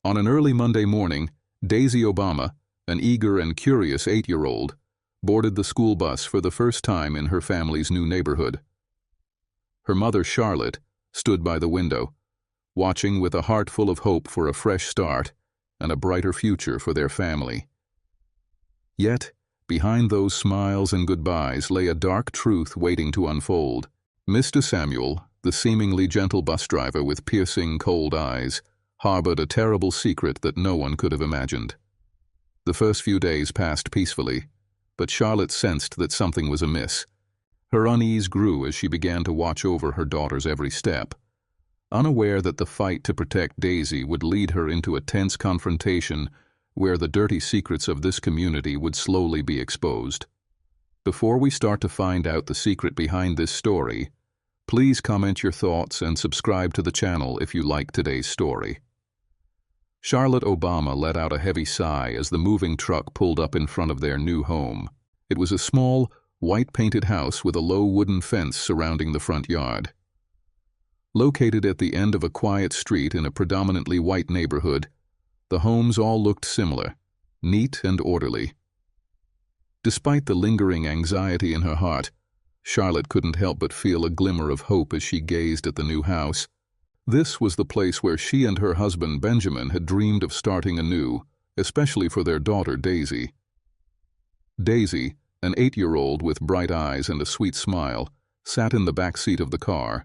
On an early Monday morning, Daisy Obama, an eager and curious 8-year-old, boarded the school bus for the first time in her family's new neighborhood. Her mother, Charlotte, stood by the window, watching with a heart full of hope for a fresh start and a brighter future for their family. Yet, behind those smiles and goodbyes lay a dark truth waiting to unfold. Mr. Samuel, the seemingly gentle bus driver with piercing, cold eyes, harbored a terrible secret that no one could have imagined. The first few days passed peacefully, but Charlotte sensed that something was amiss. Her unease grew as she began to watch over her daughter's every step, unaware that the fight to protect Daisy would lead her into a tense confrontation where the dirty secrets of this community would slowly be exposed. Before we start to find out the secret behind this story, please comment your thoughts and subscribe to the channel if you like today's story. Charlotte Obama let out a heavy sigh as the moving truck pulled up in front of their new home. It was a small, white-painted house with a low wooden fence surrounding the front yard. Located at the end of a quiet street in a predominantly white neighborhood, the homes all looked similar, neat and orderly. Despite the lingering anxiety in her heart, Charlotte couldn't help but feel a glimmer of hope as she gazed at the new house. This was the place where she and her husband Benjamin had dreamed of starting anew, especially for their daughter Daisy. Daisy, an 8-year-old with bright eyes and a sweet smile, sat in the back seat of the car,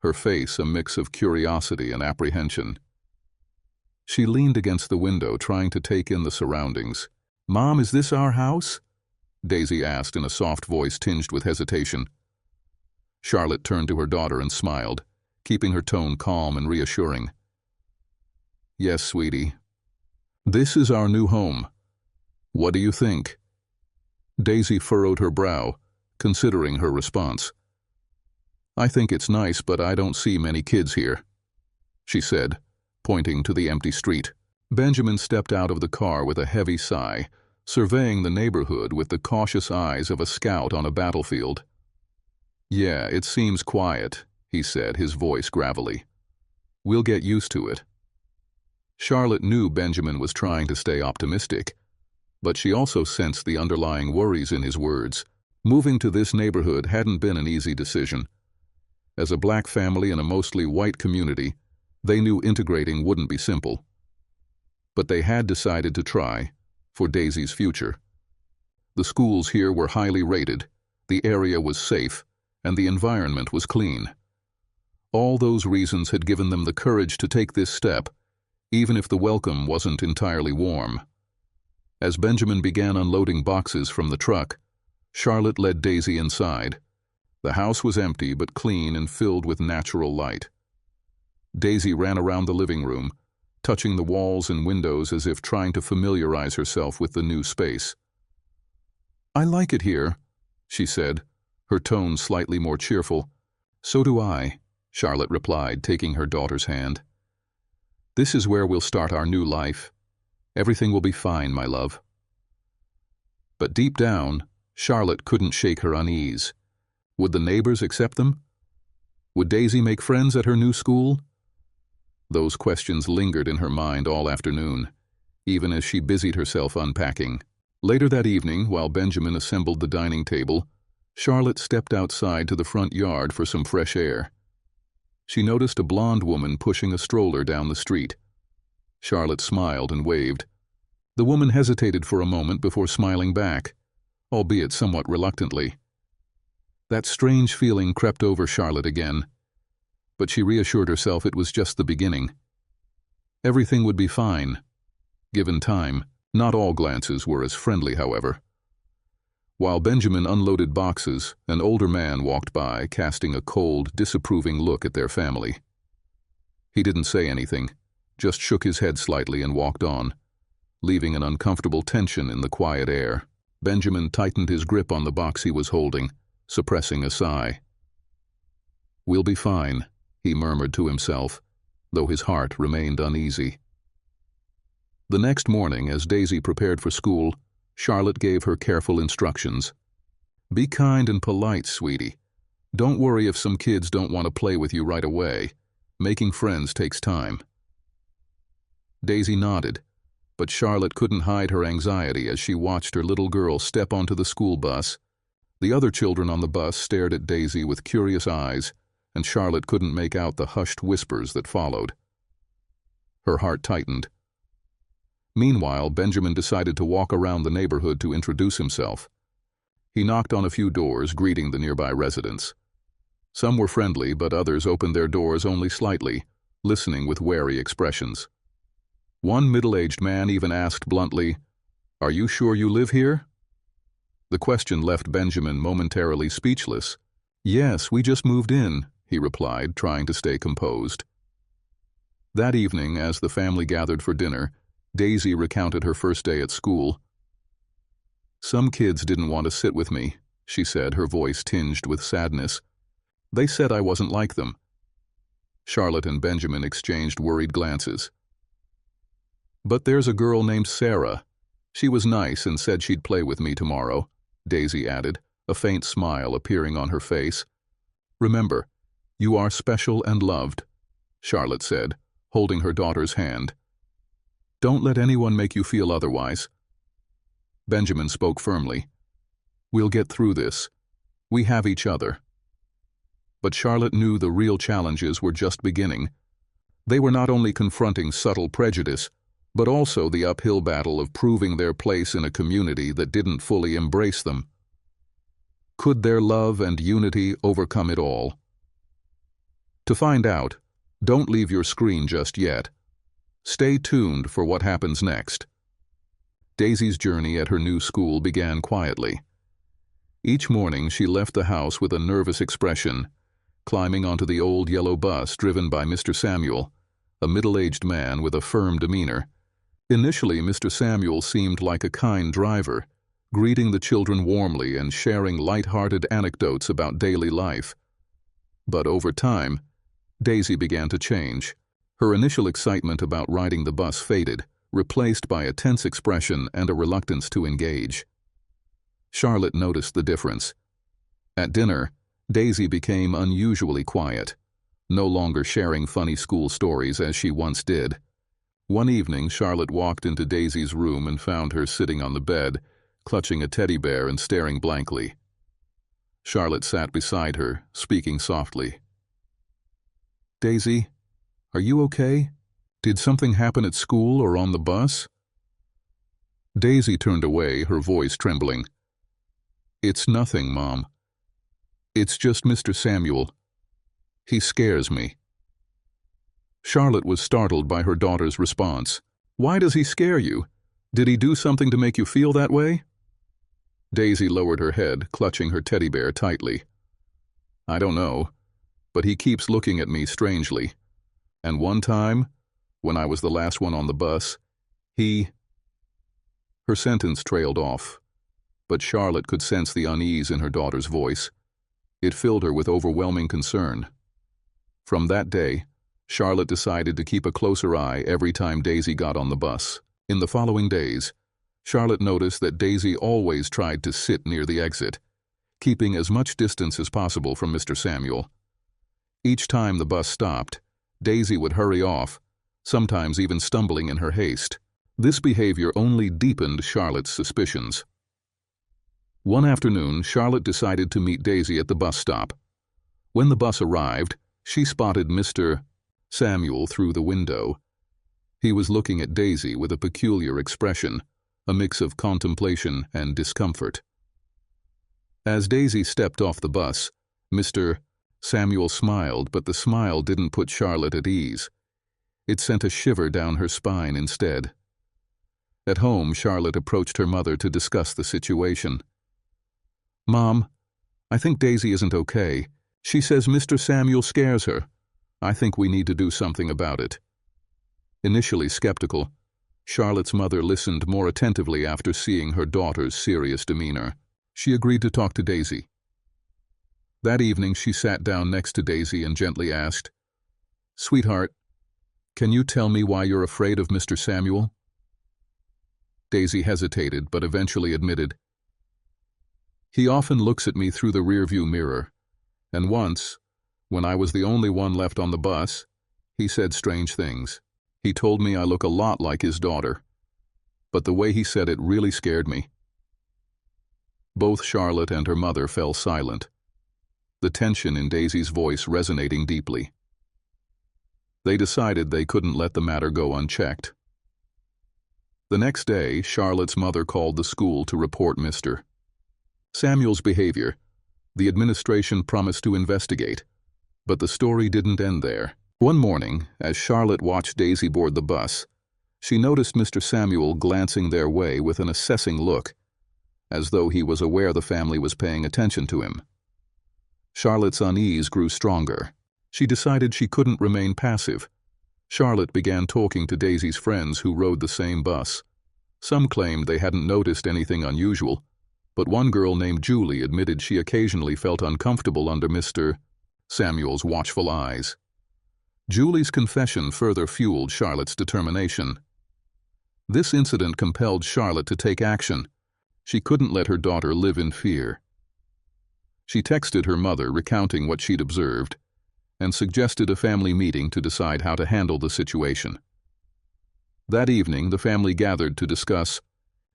her face a mix of curiosity and apprehension. She leaned against the window, trying to take in the surroundings. "Mom, is this our house?" Daisy asked in a soft voice tinged with hesitation. Charlotte turned to her daughter and smiled, keeping her tone calm and reassuring. "Yes, sweetie. This is our new home. What do you think?" Daisy furrowed her brow, considering her response. "I think it's nice, but I don't see many kids here," she said, pointing to the empty street. Benjamin stepped out of the car with a heavy sigh, surveying the neighborhood with the cautious eyes of a scout on a battlefield. "Yeah, it seems quiet," he said, his voice gravelly. "We'll get used to it." Charlotte knew Benjamin was trying to stay optimistic, but she also sensed the underlying worries in his words. Moving to this neighborhood hadn't been an easy decision. As a black family in a mostly white community, they knew integrating wouldn't be simple. But they had decided to try, for Daisy's future. The schools here were highly rated, the area was safe, and the environment was clean. All those reasons had given them the courage to take this step, even if the welcome wasn't entirely warm. As Benjamin began unloading boxes from the truck, Charlotte led Daisy inside. The house was empty but clean and filled with natural light. Daisy ran around the living room, touching the walls and windows as if trying to familiarize herself with the new space. "I like it here," she said, her tone slightly more cheerful. "So do I," Charlotte replied, taking her daughter's hand. "This is where we'll start our new life. Everything will be fine, my love." But deep down, Charlotte couldn't shake her unease. Would the neighbors accept them? Would Daisy make friends at her new school? Those questions lingered in her mind all afternoon, even as she busied herself unpacking. Later that evening, while Benjamin assembled the dining table, Charlotte stepped outside to the front yard for some fresh air. She noticed a blonde woman pushing a stroller down the street. Charlotte smiled and waved. The woman hesitated for a moment before smiling back, albeit somewhat reluctantly. That strange feeling crept over Charlotte again, but she reassured herself it was just the beginning. Everything would be fine, given time. Not all glances were as friendly, however. While Benjamin unloaded boxes, an older man walked by, casting a cold, disapproving look at their family. He didn't say anything, just shook his head slightly and walked on, leaving an uncomfortable tension in the quiet air. Benjamin tightened his grip on the box he was holding, suppressing a sigh. "We'll be fine," he murmured to himself, though his heart remained uneasy. The next morning, as Daisy prepared for school, Charlotte gave her careful instructions. "Be kind and polite, sweetie. Don't worry if some kids don't want to play with you right away. Making friends takes time." Daisy nodded, but Charlotte couldn't hide her anxiety as she watched her little girl step onto the school bus. The other children on the bus stared at Daisy with curious eyes, and Charlotte couldn't make out the hushed whispers that followed. Her heart tightened. Meanwhile, Benjamin decided to walk around the neighborhood to introduce himself. He knocked on a few doors, greeting the nearby residents. Some were friendly, but others opened their doors only slightly, listening with wary expressions. One middle-aged man even asked bluntly, "Are you sure you live here?" The question left Benjamin momentarily speechless. "Yes, we just moved in," he replied, trying to stay composed. That evening, as the family gathered for dinner, Daisy recounted her first day at school. "Some kids didn't want to sit with me," she said, her voice tinged with sadness. "They said I wasn't like them." Charlotte and Benjamin exchanged worried glances. "But there's a girl named Sarah. She was nice and said she'd play with me tomorrow," Daisy added, a faint smile appearing on her face. "Remember, you are special and loved," Charlotte said, holding her daughter's hand. "Don't let anyone make you feel otherwise." Benjamin spoke firmly. "We'll get through this. We have each other." But Charlotte knew the real challenges were just beginning. They were not only confronting subtle prejudice, but also the uphill battle of proving their place in a community that didn't fully embrace them. Could their love and unity overcome it all? To find out, don't leave your screen just yet. Stay tuned for what happens next. Daisy's journey at her new school began quietly. Each morning she left the house with a nervous expression, climbing onto the old yellow bus driven by Mr. Samuel, a middle-aged man with a firm demeanor. Initially, Mr. Samuel seemed like a kind driver, greeting the children warmly and sharing light-hearted anecdotes about daily life. But over time, Daisy began to change. Her initial excitement about riding the bus faded, replaced by a tense expression and a reluctance to engage. Charlotte noticed the difference. At dinner, Daisy became unusually quiet, no longer sharing funny school stories as she once did. One evening, Charlotte walked into Daisy's room and found her sitting on the bed, clutching a teddy bear and staring blankly. Charlotte sat beside her, speaking softly. "Daisy, are you okay? Did something happen at school or on the bus?" Daisy turned away, her voice trembling. "It's nothing, Mom. It's just Mr. Samuel. He scares me." Charlotte was startled by her daughter's response. "Why does he scare you? Did he do something to make you feel that way?" Daisy lowered her head, clutching her teddy bear tightly. "I don't know, but he keeps looking at me strangely. And one time, when I was the last one on the bus, he—" Her sentence trailed off, but Charlotte could sense the unease in her daughter's voice. It filled her with overwhelming concern. From that day, Charlotte decided to keep a closer eye every time Daisy got on the bus. In the following days, Charlotte noticed that Daisy always tried to sit near the exit, keeping as much distance as possible from Mr. Samuel. Each time the bus stopped, Daisy would hurry off, sometimes even stumbling in her haste. This behavior only deepened Charlotte's suspicions. One afternoon, Charlotte decided to meet Daisy at the bus stop. When the bus arrived, she spotted Mr. Samuel through the window. He was looking at Daisy with a peculiar expression, a mix of contemplation and discomfort. As Daisy stepped off the bus, Mr. Samuel smiled, but the smile didn't put Charlotte at ease. It sent a shiver down her spine instead. At home, Charlotte approached her mother to discuss the situation. "Mom, I think Daisy isn't okay. She says Mr. Samuel scares her. I think we need to do something about it." Initially skeptical, Charlotte's mother listened more attentively after seeing her daughter's serious demeanor. She agreed to talk to Daisy. That evening, she sat down next to Daisy and gently asked, "Sweetheart, can you tell me why you're afraid of Mr. Samuel?" Daisy hesitated, but eventually admitted, "He often looks at me through the rearview mirror, and once, when I was the only one left on the bus, he said strange things. He told me I look a lot like his daughter, but the way he said it really scared me." Both Charlotte and her mother fell silent, the tension in Daisy's voice resonating deeply. They decided they couldn't let the matter go unchecked. The next day, Charlotte's mother called the school to report Mr. Samuel's behavior. The administration promised to investigate, but the story didn't end there. One morning, as Charlotte watched Daisy board the bus, she noticed Mr. Samuel glancing their way with an assessing look, as though he was aware the family was paying attention to him. Charlotte's unease grew stronger. She decided she couldn't remain passive. Charlotte began talking to Daisy's friends who rode the same bus. Some claimed they hadn't noticed anything unusual, but one girl named Julie admitted she occasionally felt uncomfortable under Mr. Samuel's watchful eyes. Julie's confession further fueled Charlotte's determination. This incident compelled Charlotte to take action. She couldn't let her daughter live in fear. She texted her mother recounting what she'd observed and suggested a family meeting to decide how to handle the situation. That evening, the family gathered to discuss.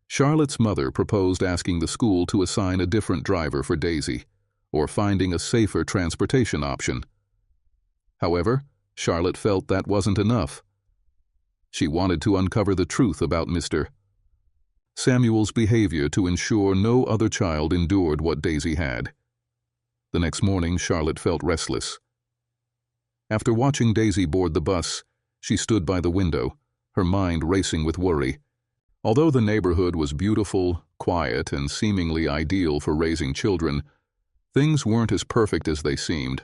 Charlotte's mother proposed asking the school to assign a different driver for Daisy, or finding a safer transportation option. However, Charlotte felt that wasn't enough. She wanted to uncover the truth about Mr. Samuel's behavior to ensure no other child endured what Daisy had. The next morning, Charlotte felt restless. After watching Daisy board the bus, she stood by the window, her mind racing with worry. Although the neighborhood was beautiful, quiet, and seemingly ideal for raising children, things weren't as perfect as they seemed,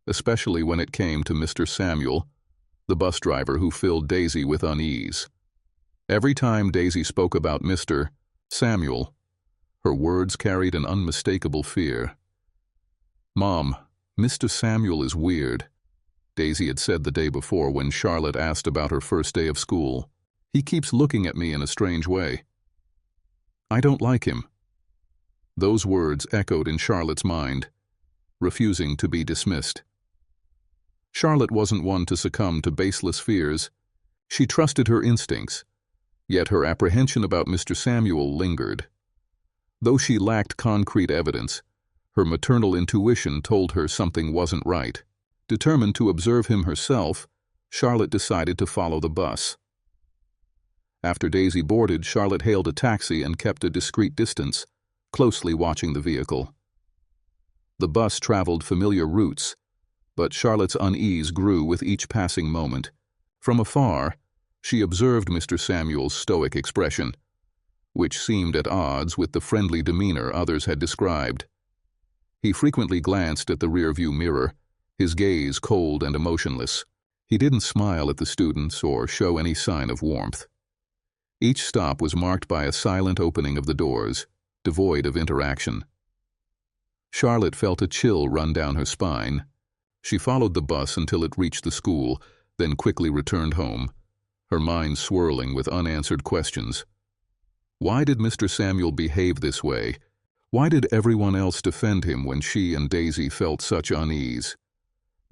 especially when it came to Mr. Samuel, the bus driver who filled Daisy with unease. Every time Daisy spoke about Mr. Samuel, her words carried an unmistakable fear. "Mom, Mr. Samuel is weird," Daisy had said the day before when Charlotte asked about her first day of school. "He keeps looking at me in a strange way. I don't like him." Those words echoed in Charlotte's mind, refusing to be dismissed. Charlotte wasn't one to succumb to baseless fears. She trusted her instincts, yet her apprehension about Mr. Samuel lingered. Though she lacked concrete evidence, her maternal intuition told her something wasn't right. Determined to observe him herself, Charlotte decided to follow the bus. After Daisy boarded, Charlotte hailed a taxi and kept a discreet distance, closely watching the vehicle. The bus traveled familiar routes, but Charlotte's unease grew with each passing moment. From afar, she observed Mr. Samuel's stoic expression, which seemed at odds with the friendly demeanor others had described. He frequently glanced at the rearview mirror, his gaze cold and emotionless. He didn't smile at the students or show any sign of warmth. Each stop was marked by a silent opening of the doors, devoid of interaction. Charlotte felt a chill run down her spine. She followed the bus until it reached the school, then quickly returned home, her mind swirling with unanswered questions. Why did Mr. Samuel behave this way? Why did everyone else defend him when she and Daisy felt such unease?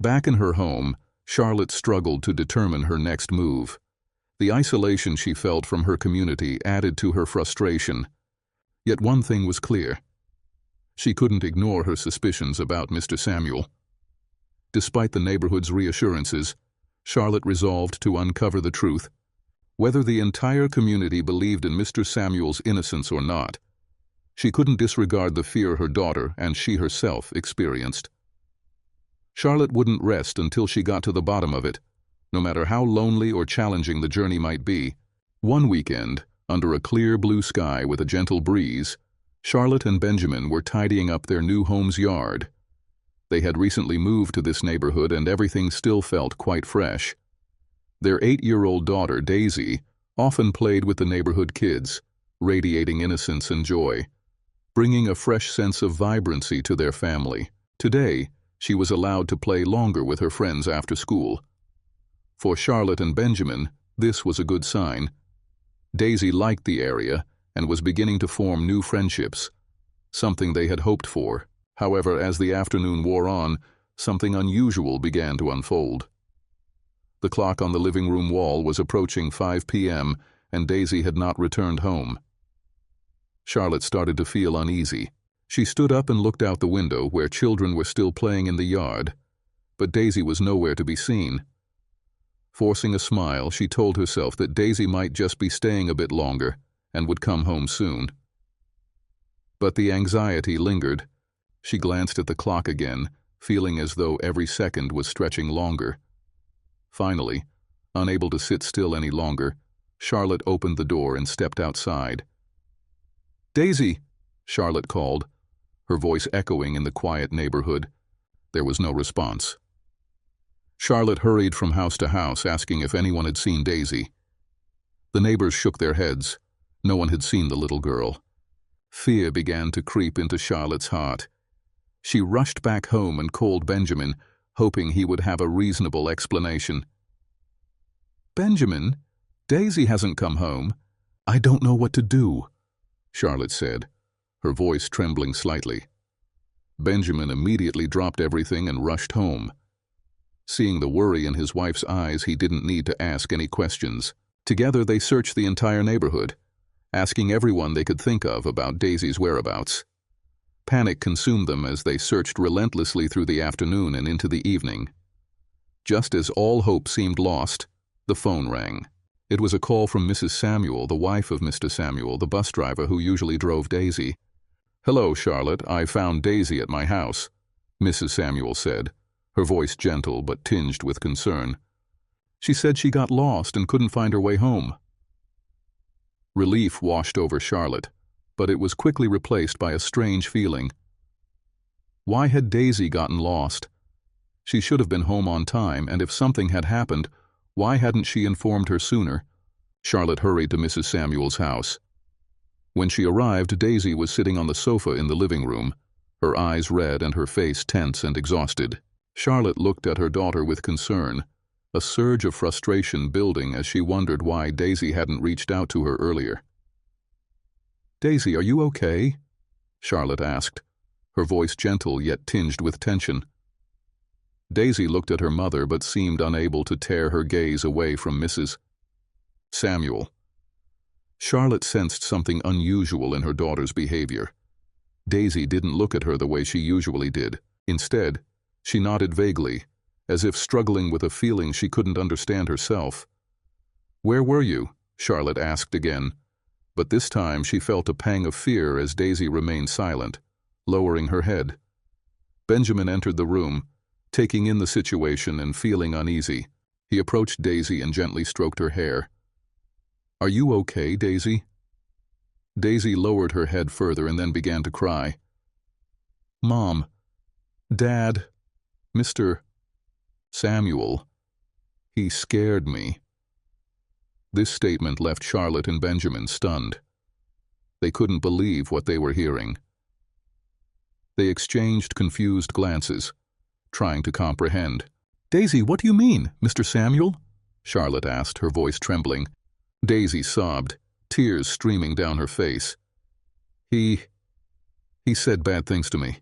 Back in her home, Charlotte struggled to determine her next move. The isolation she felt from her community added to her frustration. Yet one thing was clear. She couldn't ignore her suspicions about Mr. Samuel. Despite the neighborhood's reassurances, Charlotte resolved to uncover the truth. Whether the entire community believed in Mr. Samuel's innocence or not, she couldn't disregard the fear her daughter and she herself experienced. Charlotte wouldn't rest until she got to the bottom of it, no matter how lonely or challenging the journey might be. One weekend, under a clear blue sky with a gentle breeze, Charlotte and Benjamin were tidying up their new home's yard. They had recently moved to this neighborhood and everything still felt quite fresh. Their 8-year-old daughter, Daisy, often played with the neighborhood kids, radiating innocence and joy, bringing a fresh sense of vibrancy to their family. Today, she was allowed to play longer with her friends after school. For Charlotte and Benjamin, this was a good sign. Daisy liked the area and was beginning to form new friendships, something they had hoped for. However, as the afternoon wore on, something unusual began to unfold. The clock on the living room wall was approaching 5 p.m., and Daisy had not returned home. Charlotte started to feel uneasy. She stood up and looked out the window where children were still playing in the yard, but Daisy was nowhere to be seen. Forcing a smile, she told herself that Daisy might just be staying a bit longer and would come home soon. But the anxiety lingered. She glanced at the clock again, feeling as though every second was stretching longer. Finally, unable to sit still any longer, Charlotte opened the door and stepped outside. "Daisy!" Charlotte called, her voice echoing in the quiet neighborhood. There was no response. Charlotte hurried from house to house, asking if anyone had seen Daisy. The neighbors shook their heads. No one had seen the little girl. Fear began to creep into Charlotte's heart. She rushed back home and called Benjamin, hoping he would have a reasonable explanation. "Benjamin, Daisy hasn't come home. I don't know what to do," Charlotte said, her voice trembling slightly. Benjamin immediately dropped everything and rushed home. Seeing the worry in his wife's eyes, he didn't need to ask any questions. Together they searched the entire neighborhood, asking everyone they could think of about Daisy's whereabouts. Panic consumed them as they searched relentlessly through the afternoon and into the evening. Just as all hope seemed lost, the phone rang. It was a call from Mrs. Samuel, the wife of Mr. Samuel, the bus driver who usually drove Daisy. "Hello, Charlotte, I found Daisy at my house," Mrs. Samuel said, her voice gentle but tinged with concern. "She said she got lost and couldn't find her way home." Relief washed over Charlotte, but it was quickly replaced by a strange feeling. Why had Daisy gotten lost? She should have been home on time, and if something had happened, why hadn't she informed her sooner? Charlotte hurried to Mrs. Samuel's house. When she arrived, Daisy was sitting on the sofa in the living room, her eyes red and her face tense and exhausted. Charlotte looked at her daughter with concern, a surge of frustration building as she wondered why Daisy hadn't reached out to her earlier. "Daisy, are you okay?" Charlotte asked, her voice gentle yet tinged with tension. Daisy looked at her mother but seemed unable to tear her gaze away from Mrs. Samuel. Charlotte sensed something unusual in her daughter's behavior. Daisy didn't look at her the way she usually did. Instead, she nodded vaguely, as if struggling with a feeling she couldn't understand herself. "Where were you?" Charlotte asked again, but this time she felt a pang of fear as Daisy remained silent, lowering her head. Benjamin entered the room, taking in the situation and feeling uneasy. He approached Daisy and gently stroked her hair. "Are you okay, Daisy?" Daisy lowered her head further and then began to cry. "Mom, Dad, Mr. Samuel, he scared me." This statement left Charlotte and Benjamin stunned. They couldn't believe what they were hearing. They exchanged confused glances, trying to comprehend. "Daisy, what do you mean, Mr. Samuel?" Charlotte asked, her voice trembling. Daisy sobbed, tears streaming down her face. He said bad things to me.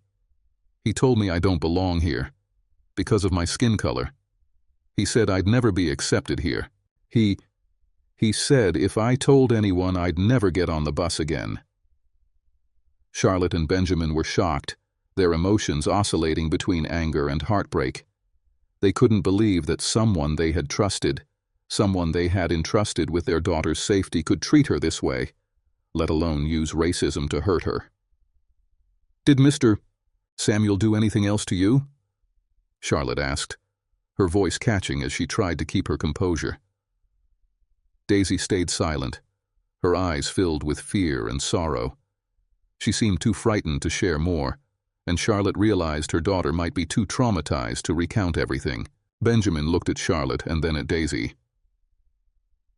He told me I don't belong here, because of my skin color. He said I'd never be accepted here. He said if I told anyone I'd never get on the bus again." Charlotte and Benjamin were shocked, their emotions oscillating between anger and heartbreak. They couldn't believe that someone they had trusted, someone they had entrusted with their daughter's safety, could treat her this way, let alone use racism to hurt her. "Did Mr. Samuel do anything else to you?" Charlotte asked, her voice catching as she tried to keep her composure. Daisy stayed silent, her eyes filled with fear and sorrow. She seemed too frightened to share more, and Charlotte realized her daughter might be too traumatized to recount everything. Benjamin looked at Charlotte and then at Daisy.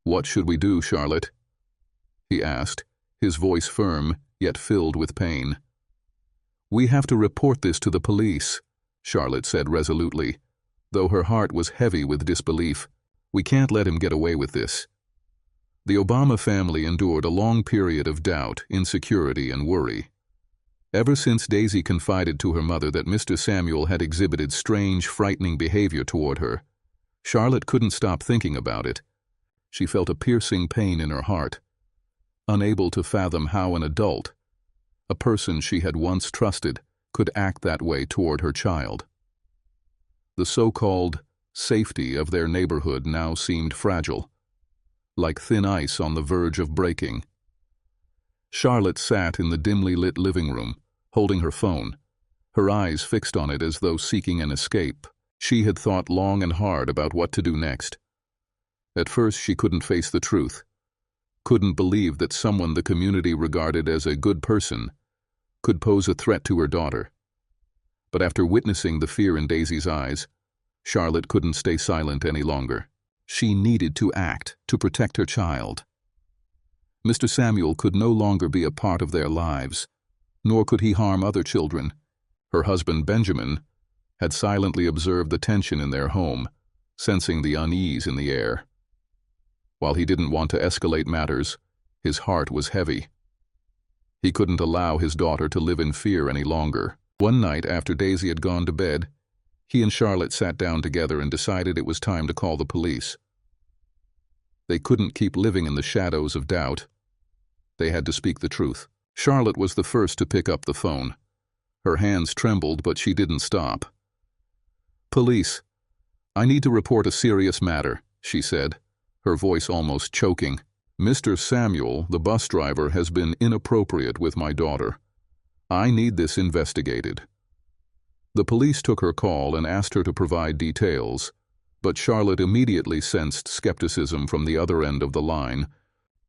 "What should we do, Charlotte?" he asked, his voice firm, yet filled with pain. "We have to report this to the police," Charlotte said resolutely, though her heart was heavy with disbelief. "We can't let him get away with this." The Obama family endured a long period of doubt, insecurity, and worry. Ever since Daisy confided to her mother that Mr. Samuel had exhibited strange, frightening behavior toward her, Charlotte couldn't stop thinking about it. She felt a piercing pain in her heart, unable to fathom how an adult, a person she had once trusted, could act that way toward her child. The so-called safety of their neighborhood now seemed fragile, like thin ice on the verge of breaking. Charlotte sat in the dimly lit living room, holding her phone, her eyes fixed on it as though seeking an escape. She had thought long and hard about what to do next. At first she couldn't face the truth, couldn't believe that someone the community regarded as a good person could pose a threat to her daughter. But after witnessing the fear in Daisy's eyes, Charlotte couldn't stay silent any longer. She needed to act to protect her child. Mr. Samuel could no longer be a part of their lives, nor could he harm other children. Her husband, Benjamin, had silently observed the tension in their home, sensing the unease in the air. While he didn't want to escalate matters, his heart was heavy. He couldn't allow his daughter to live in fear any longer. One night after Daisy had gone to bed, he and Charlotte sat down together and decided it was time to call the police. They couldn't keep living in the shadows of doubt. They had to speak the truth. Charlotte was the first to pick up the phone. Her hands trembled, but she didn't stop. "Police, I need to report a serious matter," she said, her voice almost choking. "Mr. Samuel, the bus driver, has been inappropriate with my daughter. I need this investigated." The police took her call and asked her to provide details, but Charlotte immediately sensed skepticism from the other end of the line.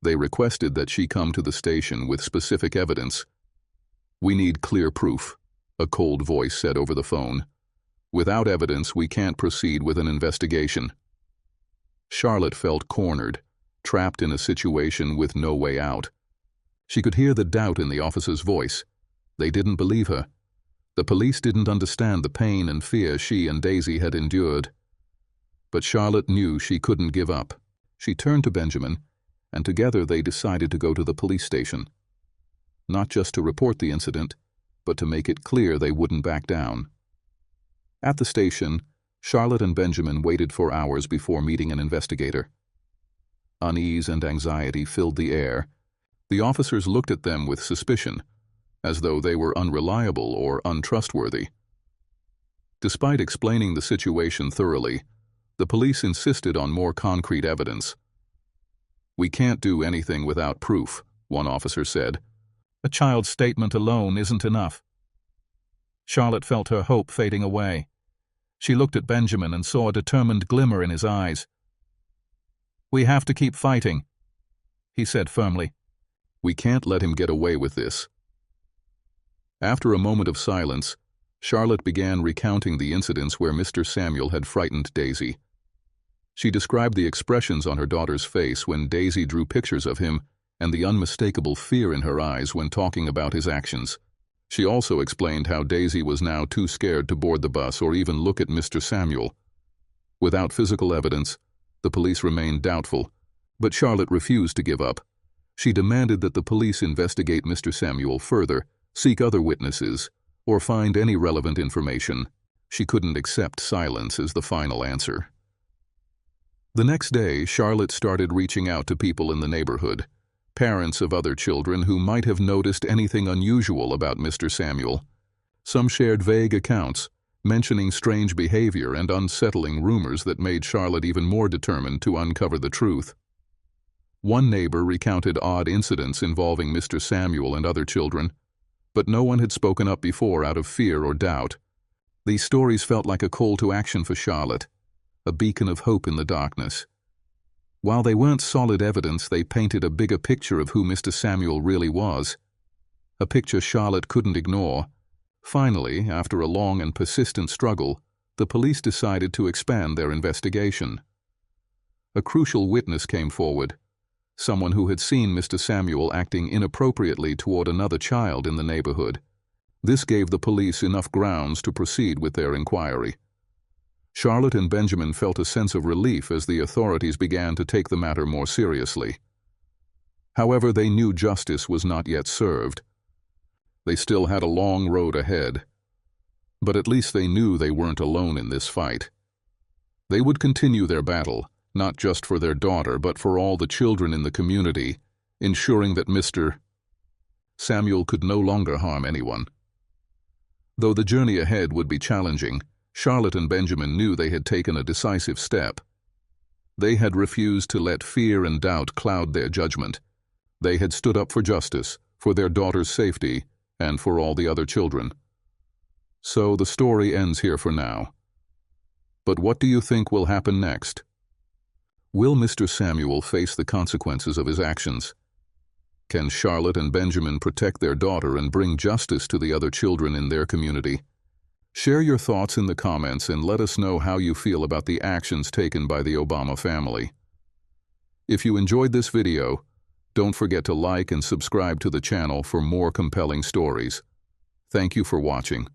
They requested that she come to the station with specific evidence. "We need clear proof," a cold voice said over the phone. "Without evidence, we can't proceed with an investigation." Charlotte felt cornered, trapped in a situation with no way out. She could hear the doubt in the officer's voice. They didn't believe her. The police didn't understand the pain and fear she and Daisy had endured. But Charlotte knew she couldn't give up. She turned to Benjamin, and together they decided to go to the police station. Not just to report the incident, but to make it clear they wouldn't back down. At the station, Charlotte and Benjamin waited for hours before meeting an investigator. Unease and anxiety filled the air. The officers looked at them with suspicion, as though they were unreliable or untrustworthy. Despite explaining the situation thoroughly, the police insisted on more concrete evidence. "We can't do anything without proof," one officer said. "A child's statement alone isn't enough." Charlotte felt her hope fading away. She looked at Benjamin and saw a determined glimmer in his eyes. "We have to keep fighting," he said firmly. "We can't let him get away with this." After a moment of silence, Charlotte began recounting the incidents where Mr. Samuel had frightened Daisy. She described the expressions on her daughter's face when Daisy drew pictures of him and the unmistakable fear in her eyes when talking about his actions. She also explained how Daisy was now too scared to board the bus or even look at Mr. Samuel. Without physical evidence, the police remained doubtful, but Charlotte refused to give up. She demanded that the police investigate Mr. Samuel further, seek other witnesses, or find any relevant information. She couldn't accept silence as the final answer. The next day, Charlotte started reaching out to people in the neighborhood, parents of other children who might have noticed anything unusual about Mr. Samuel. Some shared vague accounts, mentioning strange behavior and unsettling rumors that made Charlotte even more determined to uncover the truth. One neighbor recounted odd incidents involving Mr. Samuel and other children, but no one had spoken up before out of fear or doubt. These stories felt like a call to action for Charlotte, a beacon of hope in the darkness. While they weren't solid evidence, they painted a bigger picture of who Mr. Samuel really was, a picture Charlotte couldn't ignore. Finally, after a long and persistent struggle, the police decided to expand their investigation. A crucial witness came forward, someone who had seen Mr. Samuel acting inappropriately toward another child in the neighborhood. This gave the police enough grounds to proceed with their inquiry. Charlotte and Benjamin felt a sense of relief as the authorities began to take the matter more seriously. However, they knew justice was not yet served. They still had a long road ahead. But at least they knew they weren't alone in this fight. They would continue their battle, not just for their daughter, but for all the children in the community, ensuring that Mr. Samuel could no longer harm anyone. Though the journey ahead would be challenging, Charlotte and Benjamin knew they had taken a decisive step. They had refused to let fear and doubt cloud their judgment. They had stood up for justice, for their daughter's safety, and for all the other children. So the story ends here for now. But what do you think will happen next? Will Mr. Samuel face the consequences of his actions? Can Charlotte and Benjamin protect their daughter and bring justice to the other children in their community? Share your thoughts in the comments and let us know how you feel about the actions taken by the Obama family. If you enjoyed this video, don't forget to like and subscribe to the channel for more compelling stories. Thank you for watching.